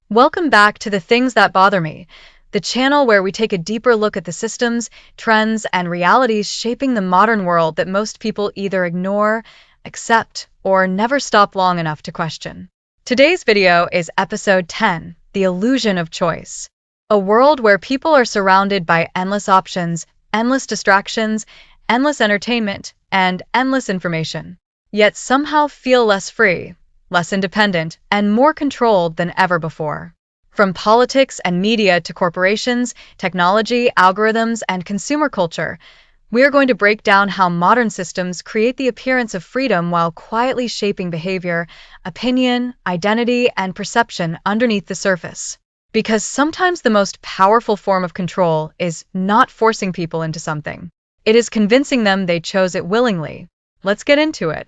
Welcome back to The Things That Bother Me, the channel where we take a deeper look at the systems, trends, and realities shaping the modern world that most people either ignore, accept, or never stop long enough to question. Today's video is episode 10, The Illusion of Choice. A world where people are surrounded by endless options, endless distractions, endless entertainment, and endless information, yet somehow feel less free, less independent, and more controlled than ever before. From politics and media to corporations, technology, algorithms, and consumer culture, we're going to break down how modern systems create the appearance of freedom while quietly shaping behavior, opinion, identity, and perception underneath the surface. Because sometimes the most powerful form of control is not forcing people into something. It is convincing them they chose it willingly. Let's get into it.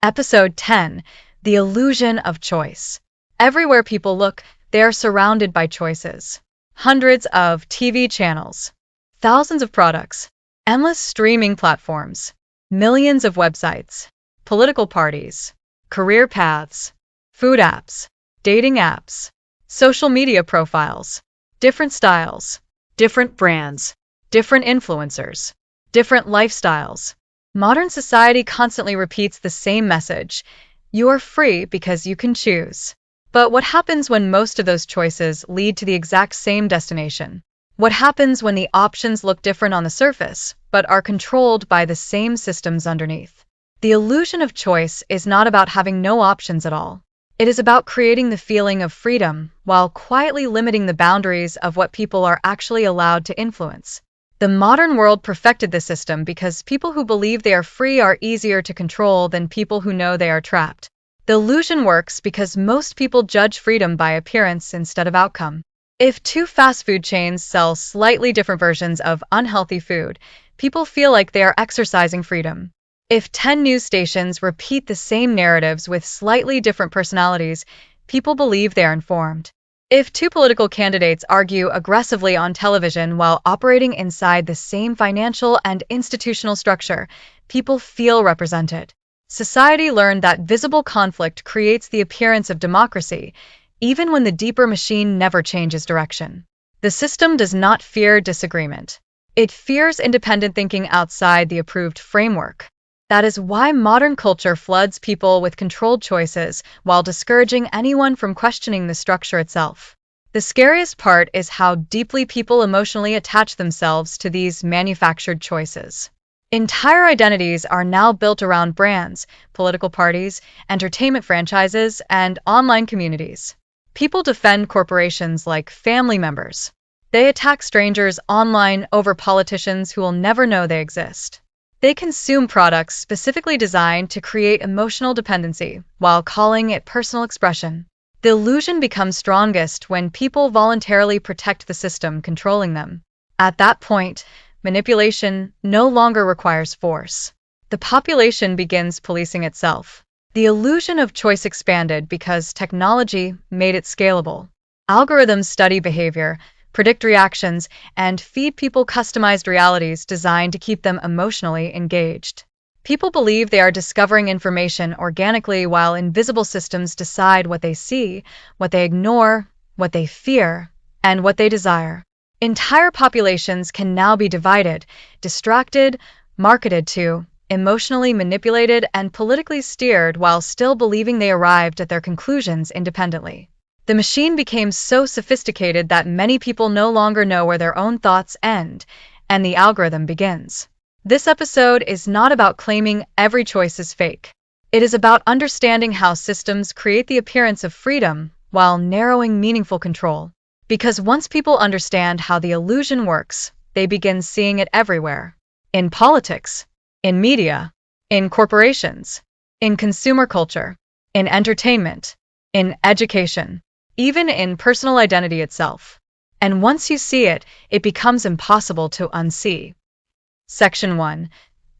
Episode 10, The Illusion of Choice. Everywhere people look, they are surrounded by choices. Hundreds of TV channels, thousands of products, endless streaming platforms, millions of websites, political parties, career paths, food apps, dating apps, social media profiles, different styles, different brands, different influencers, different lifestyles. Modern society constantly repeats the same message: you are free because you can choose. But what happens when most of those choices lead to the exact same destination? What happens when the options look different on the surface, but are controlled by the same systems underneath? The illusion of choice is not about having no options at all. It is about creating the feeling of freedom while quietly limiting the boundaries of what people are actually allowed to influence. The modern world perfected the system because people who believe they are free are easier to control than people who know they are trapped. The illusion works because most people judge freedom by appearance instead of outcome. If two fast food chains sell slightly different versions of unhealthy food, people feel like they are exercising freedom. If 10 news stations repeat the same narratives with slightly different personalities, people believe they are informed. If two political candidates argue aggressively on television while operating inside the same financial and institutional structure, people feel represented. Society learned that visible conflict creates the appearance of democracy, even when the deeper machine never changes direction. The system does not fear disagreement. It fears independent thinking outside the approved framework. That is why modern culture floods people with controlled choices while discouraging anyone from questioning the structure itself. The scariest part is how deeply people emotionally attach themselves to these manufactured choices. Entire identities are now built around brands, political parties, entertainment franchises, and online communities. People defend corporations like family members. They attack strangers online over politicians who will never know they exist. They consume products specifically designed to create emotional dependency while calling it personal expression. The illusion becomes strongest when people voluntarily protect the system controlling them. At that point, manipulation no longer requires force. The population begins policing itself. The illusion of choice expanded because technology made it scalable. Algorithms study behavior, predict reactions, and feed people customized realities designed to keep them emotionally engaged. People believe they are discovering information organically while invisible systems decide what they see, what they ignore, what they fear, and what they desire. Entire populations can now be divided, distracted, marketed to, emotionally manipulated, and politically steered while still believing they arrived at their conclusions independently. The machine became so sophisticated that many people no longer know where their own thoughts end, and the algorithm begins. This episode is not about claiming every choice is fake. It is about understanding how systems create the appearance of freedom while narrowing meaningful control. Because once people understand how the illusion works, they begin seeing it everywhere. In politics, in media, in corporations, in consumer culture, in entertainment, in education, even in personal identity itself. And once you see it, it becomes impossible to unsee. Section 1.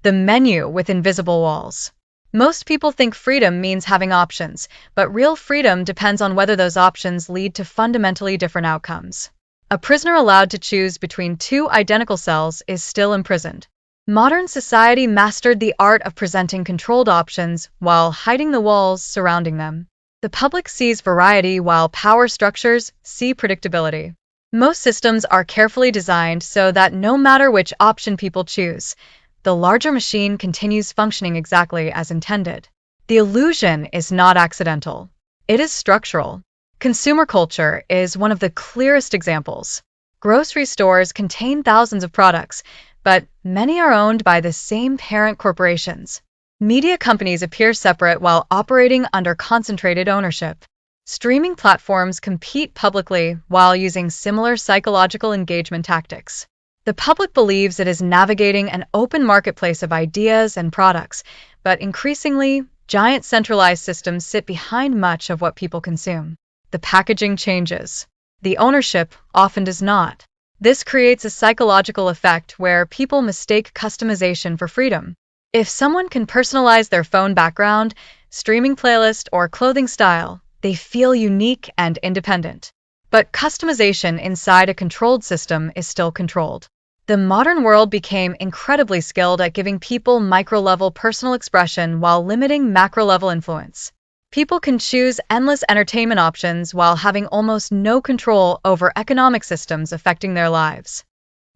The menu with invisible walls. Most people think freedom means having options, but real freedom depends on whether those options lead to fundamentally different outcomes. A prisoner allowed to choose between two identical cells is still imprisoned. Modern society mastered the art of presenting controlled options while hiding the walls surrounding them. The public sees variety while power structures see predictability. Most systems are carefully designed so that no matter which option people choose, the larger machine continues functioning exactly as intended. The illusion is not accidental. It is structural. Consumer culture is one of the clearest examples. Grocery stores contain thousands of products, but many are owned by the same parent corporations. Media companies appear separate while operating under concentrated ownership. Streaming platforms compete publicly while using similar psychological engagement tactics. The public believes it is navigating an open marketplace of ideas and products, but increasingly, giant centralized systems sit behind much of what people consume. The packaging changes. The ownership often does not. This creates a psychological effect where people mistake customization for freedom. If someone can personalize their phone background, streaming playlist, or clothing style, they feel unique and independent. But customization inside a controlled system is still controlled. The modern world became incredibly skilled at giving people micro-level personal expression while limiting macro-level influence. People can choose endless entertainment options while having almost no control over economic systems affecting their lives.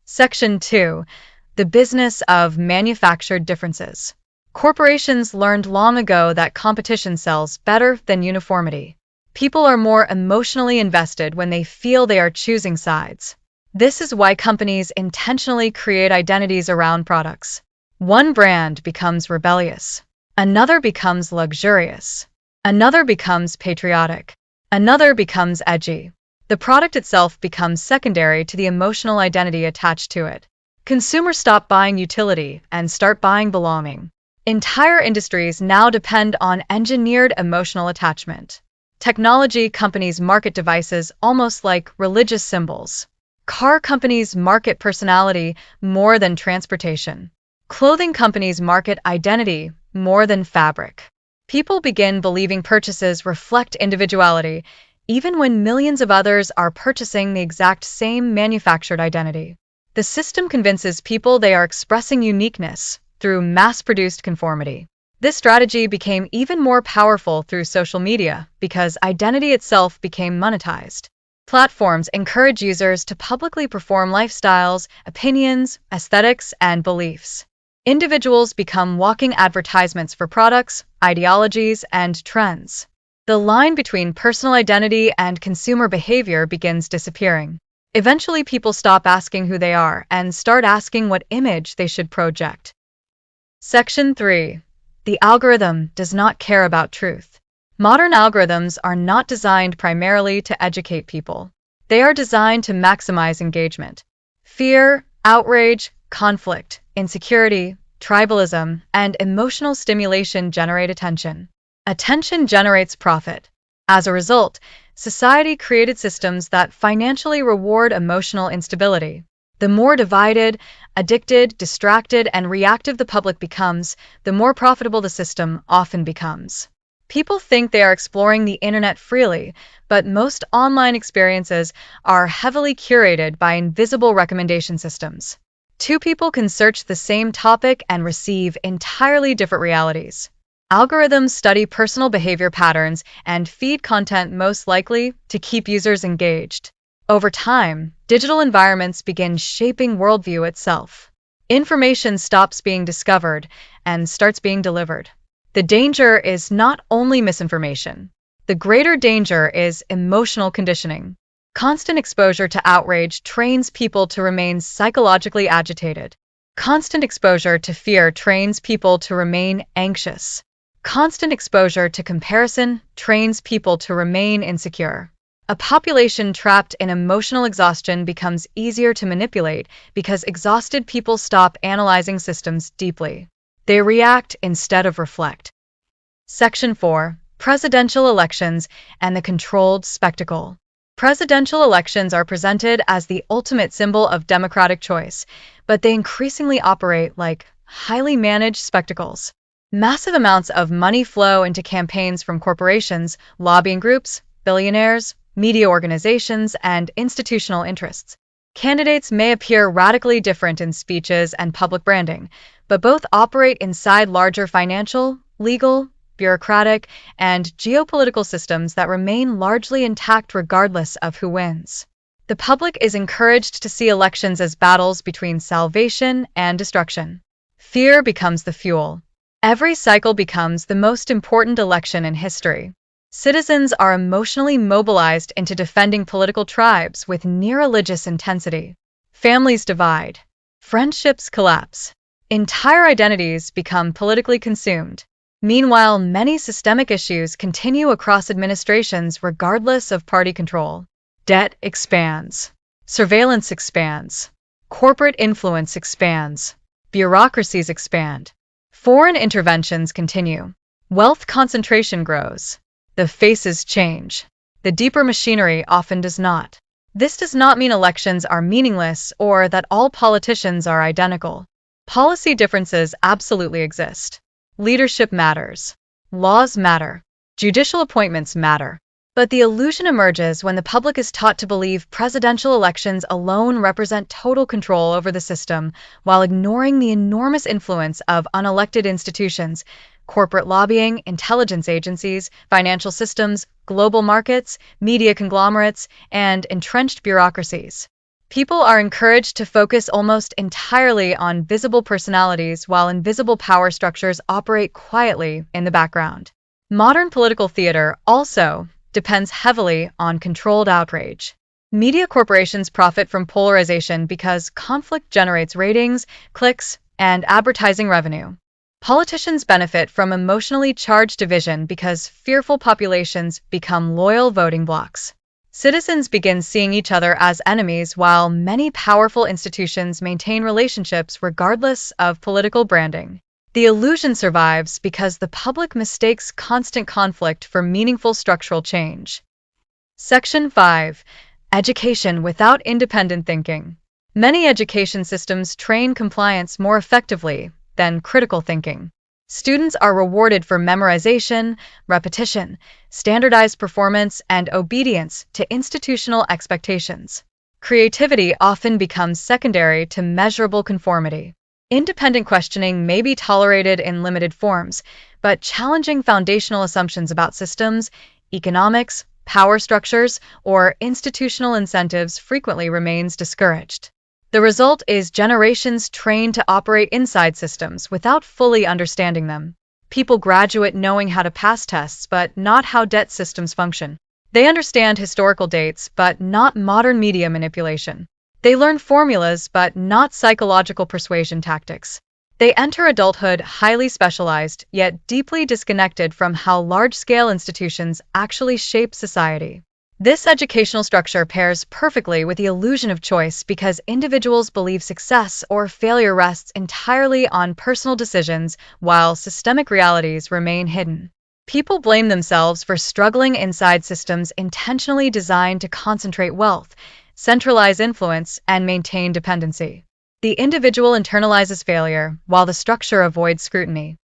Section 2. The business of manufactured differences. Corporations learned long ago that competition sells better than uniformity. People are more emotionally invested when they feel they are choosing sides. This is why companies intentionally create identities around products. One brand becomes rebellious. Another becomes luxurious. Another becomes patriotic. Another becomes edgy. The product itself becomes secondary to the emotional identity attached to it. Consumers stop buying utility and start buying belonging. Entire industries now depend on engineered emotional attachment. Technology companies market devices almost like religious symbols. Car companies market personality more than transportation. Clothing companies market identity more than fabric. People begin believing purchases reflect individuality, even when millions of others are purchasing the exact same manufactured identity. The system convinces people they are expressing uniqueness through mass-produced conformity. This strategy became even more powerful through social media because identity itself became monetized. Platforms encourage users to publicly perform lifestyles, opinions, aesthetics, and beliefs. Individuals become walking advertisements for products, ideologies, and trends. The line between personal identity and consumer behavior begins disappearing. Eventually, people stop asking who they are and start asking what image they should project. Section 3. The algorithm does not care about truth. Modern algorithms are not designed primarily to educate people. They are designed to maximize engagement. Fear, outrage, conflict, insecurity, tribalism, and emotional stimulation generate attention. Attention generates profit. As a result, society created systems that financially reward emotional instability. The more divided, addicted, distracted, and reactive the public becomes, the more profitable the system often becomes. People think they are exploring the internet freely, but most online experiences are heavily curated by invisible recommendation systems. Two people can search the same topic and receive entirely different realities. Algorithms study personal behavior patterns and feed content most likely to keep users engaged. Over time, digital environments begin shaping worldview itself. Information stops being discovered and starts being delivered. The danger is not only misinformation. The greater danger is emotional conditioning. Constant exposure to outrage trains people to remain psychologically agitated. Constant exposure to fear trains people to remain anxious. Constant exposure to comparison trains people to remain insecure. A population trapped in emotional exhaustion becomes easier to manipulate because exhausted people stop analyzing systems deeply. They react instead of reflect. Section 4. Presidential elections and the controlled spectacle. Presidential elections are presented as the ultimate symbol of democratic choice, but they increasingly operate like highly managed spectacles. Massive amounts of money flow into campaigns from corporations, lobbying groups, billionaires, media organizations, and institutional interests. Candidates may appear radically different in speeches and public branding, but both operate inside larger financial, legal, bureaucratic, and geopolitical systems that remain largely intact regardless of who wins. The public is encouraged to see elections as battles between salvation and destruction. Fear becomes the fuel. Every cycle becomes the most important election in history. Citizens are emotionally mobilized into defending political tribes with near-religious intensity. Families divide. Friendships collapse. Entire identities become politically consumed. Meanwhile, many systemic issues continue across administrations regardless of party control. Debt expands. Surveillance expands. Corporate influence expands. Bureaucracies expand. Foreign interventions continue. Wealth concentration grows. The faces change. The deeper machinery often does not. This does not mean elections are meaningless or that all politicians are identical. Policy differences absolutely exist. Leadership matters. Laws matter. Judicial appointments matter. But the illusion emerges when the public is taught to believe presidential elections alone represent total control over the system, while ignoring the enormous influence of unelected institutions, corporate lobbying, intelligence agencies, financial systems, global markets, media conglomerates, and entrenched bureaucracies. People are encouraged to focus almost entirely on visible personalities while invisible power structures operate quietly in the background. Modern political theater also depends heavily on controlled outrage. Media corporations profit from polarization because conflict generates ratings, clicks, and advertising revenue. Politicians benefit from emotionally charged division because fearful populations become loyal voting blocs. Citizens begin seeing each other as enemies while many powerful institutions maintain relationships regardless of political branding. The illusion survives because the public mistakes constant conflict for meaningful structural change. Section 5. Education without independent thinking. Many education systems train compliance more effectively than critical thinking. Students are rewarded for memorization, repetition, standardized performance, and obedience to institutional expectations. Creativity often becomes secondary to measurable conformity. Independent questioning may be tolerated in limited forms, but challenging foundational assumptions about systems, economics, power structures, or institutional incentives frequently remains discouraged. The result is generations trained to operate inside systems without fully understanding them. People graduate knowing how to pass tests, but not how debt systems function. They understand historical dates, but not modern media manipulation. They learn formulas, but not psychological persuasion tactics. They enter adulthood highly specialized, yet deeply disconnected from how large-scale institutions actually shape society. This educational structure pairs perfectly with the illusion of choice because individuals believe success or failure rests entirely on personal decisions while systemic realities remain hidden. People blame themselves for struggling inside systems intentionally designed to concentrate wealth, centralize influence, and maintain dependency. The individual internalizes failure, while the structure avoids scrutiny.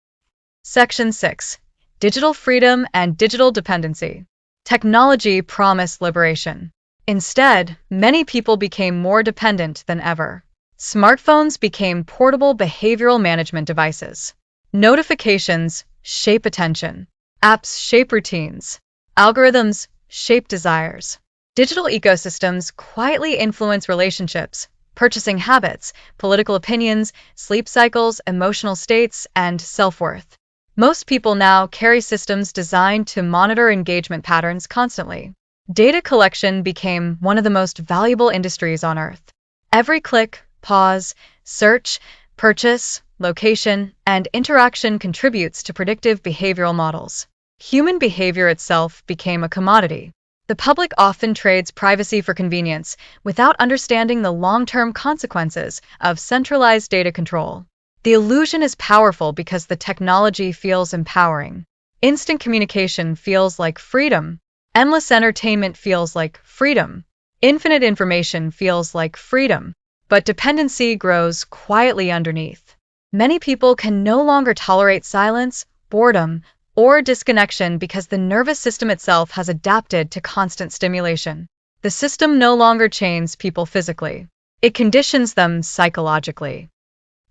Section 6. Digital freedom and digital dependency. Technology promised liberation. Instead, many people became more dependent than ever. Smartphones became portable behavioral management devices. Notifications shape attention. Apps shape routines. Algorithms shape desires. Digital ecosystems quietly influence relationships, purchasing habits, political opinions, sleep cycles, emotional states, and self-worth. Most people now carry systems designed to monitor engagement patterns constantly. Data collection became one of the most valuable industries on Earth. Every click, pause, search, purchase, location, and interaction contributes to predictive behavioral models. Human behavior itself became a commodity. The public often trades privacy for convenience without understanding the long-term consequences of centralized data control. The illusion is powerful because the technology feels empowering. Instant communication feels like freedom. Endless entertainment feels like freedom. Infinite information feels like freedom. But dependency grows quietly underneath. Many people can no longer tolerate silence, boredom, or disconnection because the nervous system itself has adapted to constant stimulation. The system no longer chains people physically. It conditions them psychologically.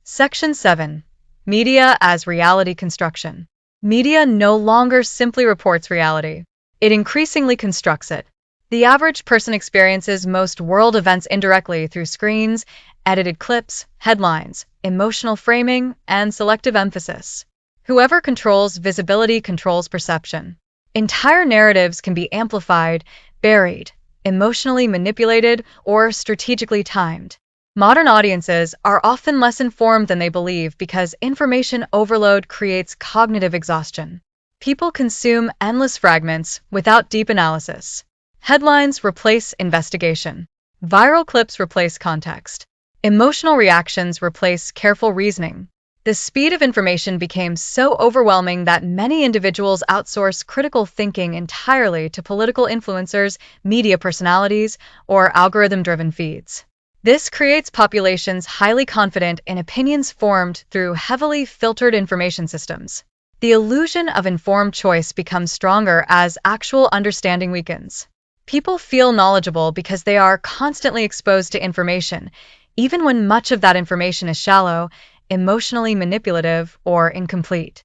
Section 7. Media as reality construction. Media no longer simply reports reality. It increasingly constructs it. The average person experiences most world events indirectly through screens, edited clips, headlines, emotional framing, and selective emphasis. Whoever controls visibility controls perception. Entire narratives can be amplified, buried, emotionally manipulated, or strategically timed. Modern audiences are often less informed than they believe because information overload creates cognitive exhaustion. People consume endless fragments without deep analysis. Headlines replace investigation. Viral clips replace context. Emotional reactions replace careful reasoning. The speed of information became so overwhelming that many individuals outsource critical thinking entirely to political influencers, media personalities, or algorithm-driven feeds. This creates populations highly confident in opinions formed through heavily filtered information systems. The illusion of informed choice becomes stronger as actual understanding weakens. People feel knowledgeable because they are constantly exposed to information, even when much of that information is shallow, emotionally manipulative, or incomplete.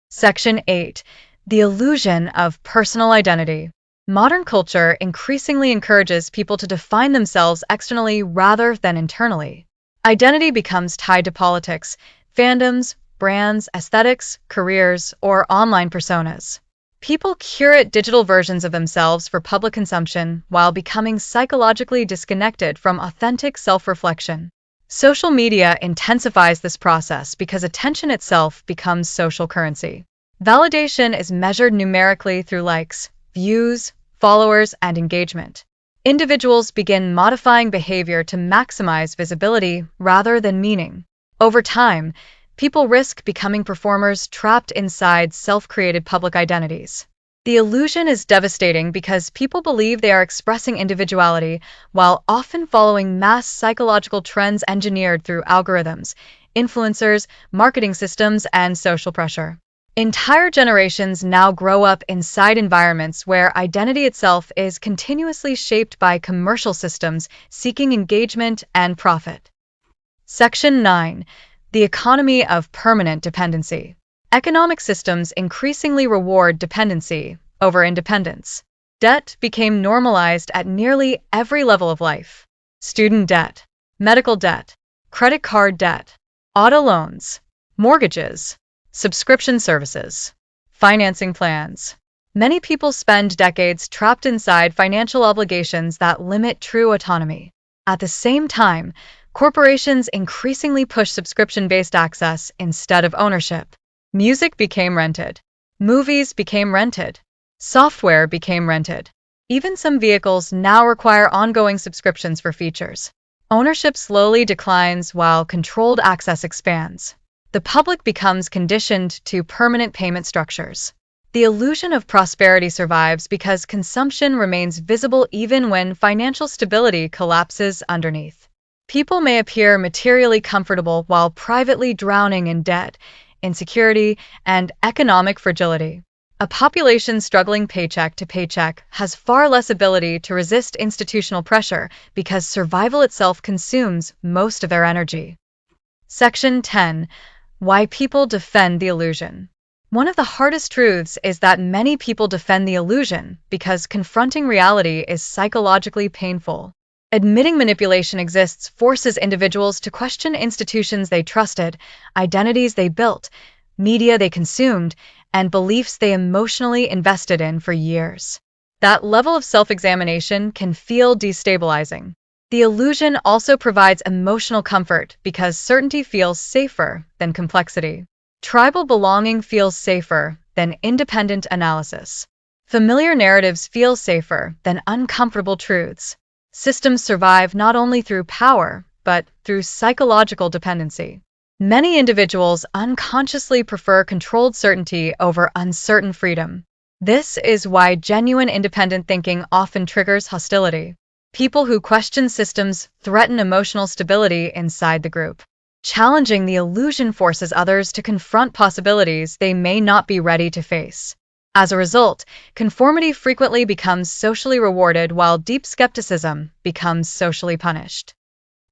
Section 8. The illusion of personal identity. Modern culture increasingly encourages people to define themselves externally rather than internally. Identity becomes tied to politics, fandoms, brands, aesthetics, careers, or online personas. People curate digital versions of themselves for public consumption while becoming psychologically disconnected from authentic self-reflection. Social media intensifies this process because attention itself becomes social currency. Validation is measured numerically through likes, views, followers, and engagement. Individuals begin modifying behavior to maximize visibility rather than meaning. Over time, people risk becoming performers trapped inside self-created public identities. The illusion is devastating because people believe they are expressing individuality while often following mass psychological trends engineered through algorithms, influencers, marketing systems, and social pressure. Entire generations now grow up inside environments where identity itself is continuously shaped by commercial systems seeking engagement and profit. Section 9. The economy of permanent dependency. Economic systems increasingly reward dependency over independence. Debt became normalized at nearly every level of life. Student debt, medical debt, credit card debt, auto loans, mortgages, subscription services, financing plans. Many people spend decades trapped inside financial obligations that limit true autonomy. At the same time, corporations increasingly push subscription-based access instead of ownership. Music became rented. Movies became rented. Software became rented. Even some vehicles now require ongoing subscriptions for features. Ownership slowly declines while controlled access expands. The public becomes conditioned to permanent payment structures. The illusion of prosperity survives because consumption remains visible even when financial stability collapses underneath. People may appear materially comfortable while privately drowning in debt, insecurity, and economic fragility. A population struggling paycheck to paycheck has far less ability to resist institutional pressure because survival itself consumes most of their energy. Section 10. Why people defend the illusion. One of the hardest truths is that many people defend the illusion because confronting reality is psychologically painful. Admitting manipulation exists forces individuals to question institutions they trusted, identities they built, media they consumed, and beliefs they emotionally invested in for years. That level of self-examination can feel destabilizing. The illusion also provides emotional comfort because certainty feels safer than complexity. Tribal belonging feels safer than independent analysis. Familiar narratives feel safer than uncomfortable truths. Systems survive not only through power, but through psychological dependency. Many individuals unconsciously prefer controlled certainty over uncertain freedom. This is why genuine independent thinking often triggers hostility. People who question systems threaten emotional stability inside the group. Challenging the illusion forces others to confront possibilities they may not be ready to face. As a result, conformity frequently becomes socially rewarded while deep skepticism becomes socially punished.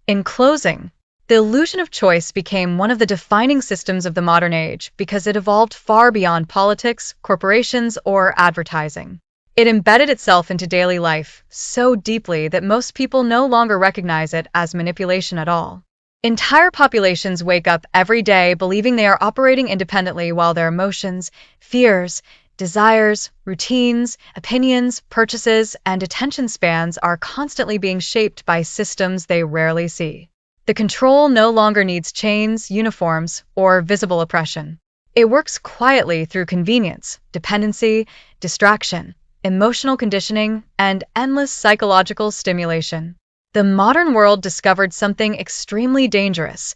In closing, The illusion of choice became one of the defining systems of the modern age because it evolved far beyond politics, corporations, or advertising. It embedded itself into daily life so deeply that most people no longer recognize it as manipulation at all. Entire populations wake up every day believing they are operating independently while their emotions, fears, desires, routines, opinions, purchases, and attention spans are constantly being shaped by systems they rarely see. The control no longer needs chains, uniforms, or visible oppression. It works quietly through convenience, dependency, distraction, emotional conditioning, and endless psychological stimulation. The modern world discovered something extremely dangerous.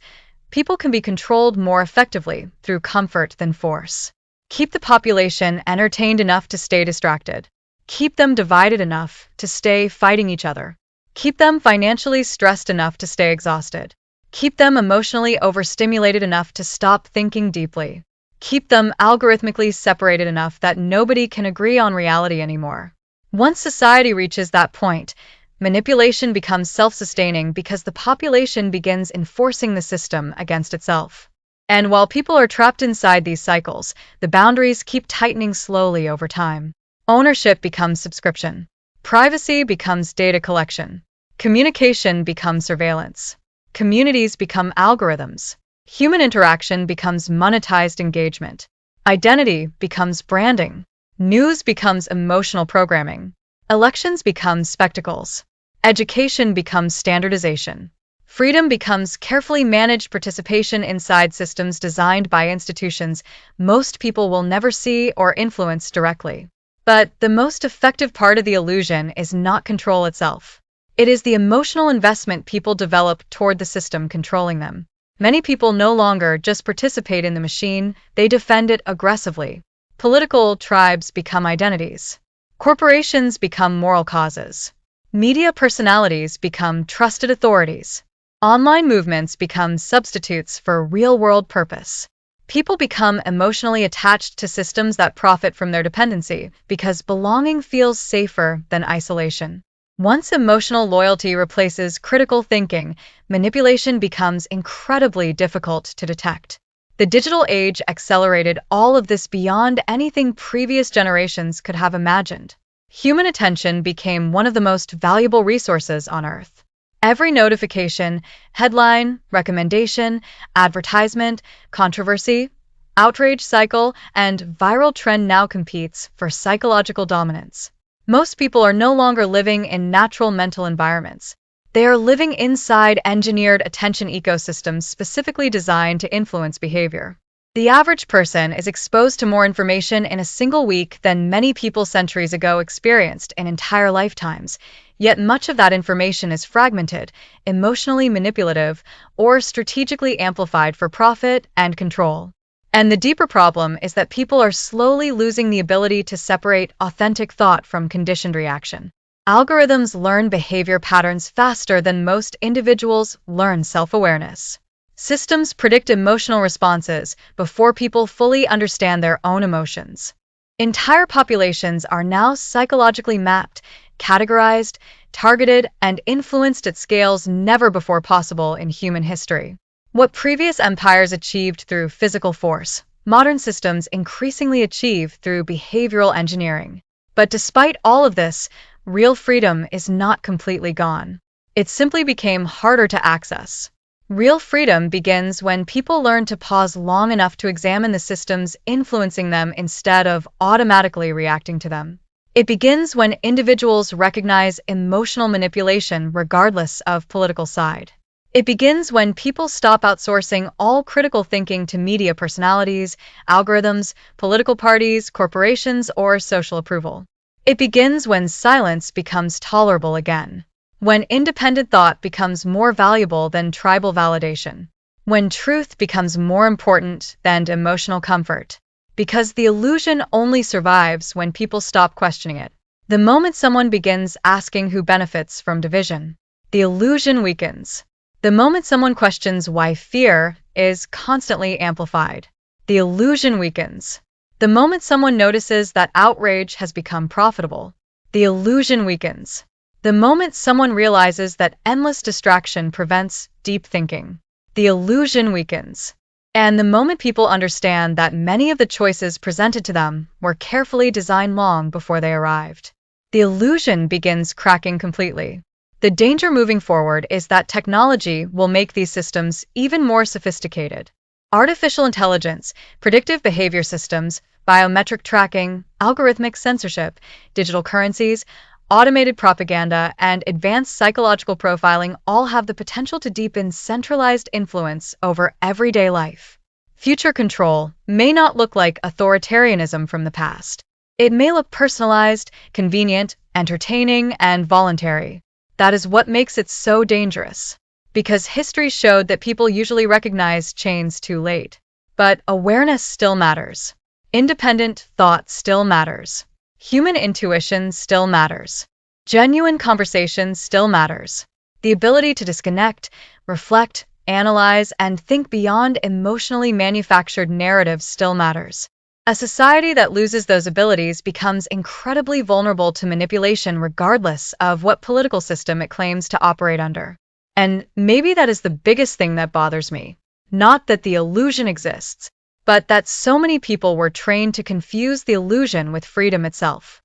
People can be controlled more effectively through comfort than force. Keep the population entertained enough to stay distracted. Keep them divided enough to stay fighting each other. Keep them financially stressed enough to stay exhausted. Keep them emotionally overstimulated enough to stop thinking deeply. Keep them algorithmically separated enough that nobody can agree on reality anymore. Once society reaches that point, manipulation becomes self-sustaining because the population begins enforcing the system against itself. And while people are trapped inside these cycles, the boundaries keep tightening slowly over time. Ownership becomes subscription. Privacy becomes data collection. Communication becomes surveillance. Communities become algorithms. Human interaction becomes monetized engagement. Identity becomes branding. News becomes emotional programming. Elections become spectacles. Education becomes standardization. Freedom becomes carefully managed participation inside systems designed by institutions most people will never see or influence directly. But the most effective part of the illusion is not control itself. It is the emotional investment people develop toward the system controlling them. Many people no longer just participate in the machine, they defend it aggressively. Political tribes become identities. Corporations become moral causes. Media personalities become trusted authorities. Online movements become substitutes for real-world purpose. People become emotionally attached to systems that profit from their dependency because belonging feels safer than isolation. Once emotional loyalty replaces critical thinking, manipulation becomes incredibly difficult to detect. The digital age accelerated all of this beyond anything previous generations could have imagined. Human attention became one of the most valuable resources on Earth. Every notification, headline, recommendation, advertisement, controversy, outrage cycle, and viral trend now competes for psychological dominance. Most people are no longer living in natural mental environments. They are living inside engineered attention ecosystems specifically designed to influence behavior. The average person is exposed to more information in a single week than many people centuries ago experienced in entire lifetimes, yet much of that information is fragmented, emotionally manipulative, or strategically amplified for profit and control. And the deeper problem is that people are slowly losing the ability to separate authentic thought from conditioned reaction. Algorithms learn behavior patterns faster than most individuals learn self-awareness. Systems predict emotional responses before people fully understand their own emotions. Entire populations are now psychologically mapped, categorized, targeted, and influenced at scales never before possible in human history. What previous empires achieved through physical force, modern systems increasingly achieve through behavioral engineering. But despite all of this, real freedom is not completely gone. It simply became harder to access. Real freedom begins when people learn to pause long enough to examine the systems influencing them instead of automatically reacting to them. It begins when individuals recognize emotional manipulation regardless of political side. It begins when people stop outsourcing all critical thinking to media personalities, algorithms, political parties, corporations, or social approval. It begins when silence becomes tolerable again. When independent thought becomes more valuable than tribal validation. When truth becomes more important than emotional comfort. Because the illusion only survives when people stop questioning it. The moment someone begins asking who benefits from division, the illusion weakens. The moment someone questions why fear is constantly amplified, the illusion weakens. The moment someone notices that outrage has become profitable, the illusion weakens. The moment someone realizes that endless distraction prevents deep thinking, the illusion weakens. And the moment people understand that many of the choices presented to them were carefully designed long before they arrived, the illusion begins cracking completely. The danger moving forward is that technology will make these systems even more sophisticated. Artificial intelligence, predictive behavior systems, biometric tracking, algorithmic censorship, digital currencies, automated propaganda, and advanced psychological profiling all have the potential to deepen centralized influence over everyday life. Future control may not look like authoritarianism from the past. It may look personalized, convenient, entertaining, and voluntary. That is what makes it so dangerous. Because history showed that people usually recognize change too late. But awareness still matters. Independent thought still matters. Human intuition still matters. Genuine conversation still matters. The ability to disconnect, reflect, analyze, and think beyond emotionally manufactured narratives still matters. A society that loses those abilities becomes incredibly vulnerable to manipulation regardless of what political system it claims to operate under. And maybe that is the biggest thing that bothers me. Not that the illusion exists, but that so many people were trained to confuse the illusion with freedom itself.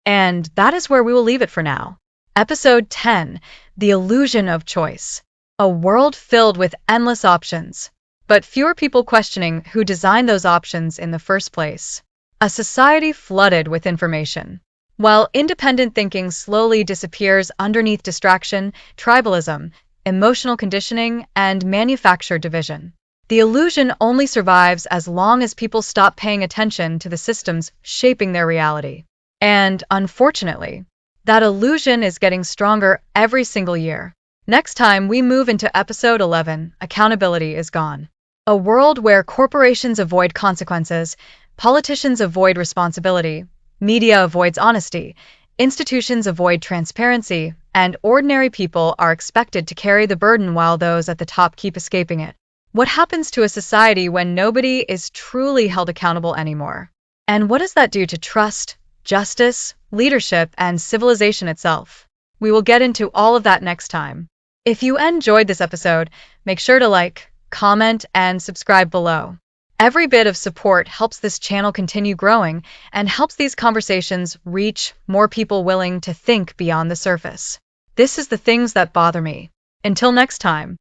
And that is where we will leave it for now. Episode 10, The Illusion of Choice. A world filled with endless options, but fewer people questioning who designed those options in the first place. A society flooded with information, while independent thinking slowly disappears underneath distraction, tribalism, emotional conditioning, and manufactured division. The illusion only survives as long as people stop paying attention to the systems shaping their reality. And, unfortunately, that illusion is getting stronger every single year. Next time, we move into episode 11, Accountability is Gone. A world where corporations avoid consequences, politicians avoid responsibility, media avoids honesty, institutions avoid transparency, and ordinary people are expected to carry the burden while those at the top keep escaping it. What happens to a society when nobody is truly held accountable anymore? And what does that do to trust, justice, leadership, and civilization itself? We will get into all of that next time. If you enjoyed this episode, make sure to like, comment, and subscribe below. Every bit of support helps this channel continue growing and helps these conversations reach more people willing to think beyond the surface. This is the things that bother me. Until next time.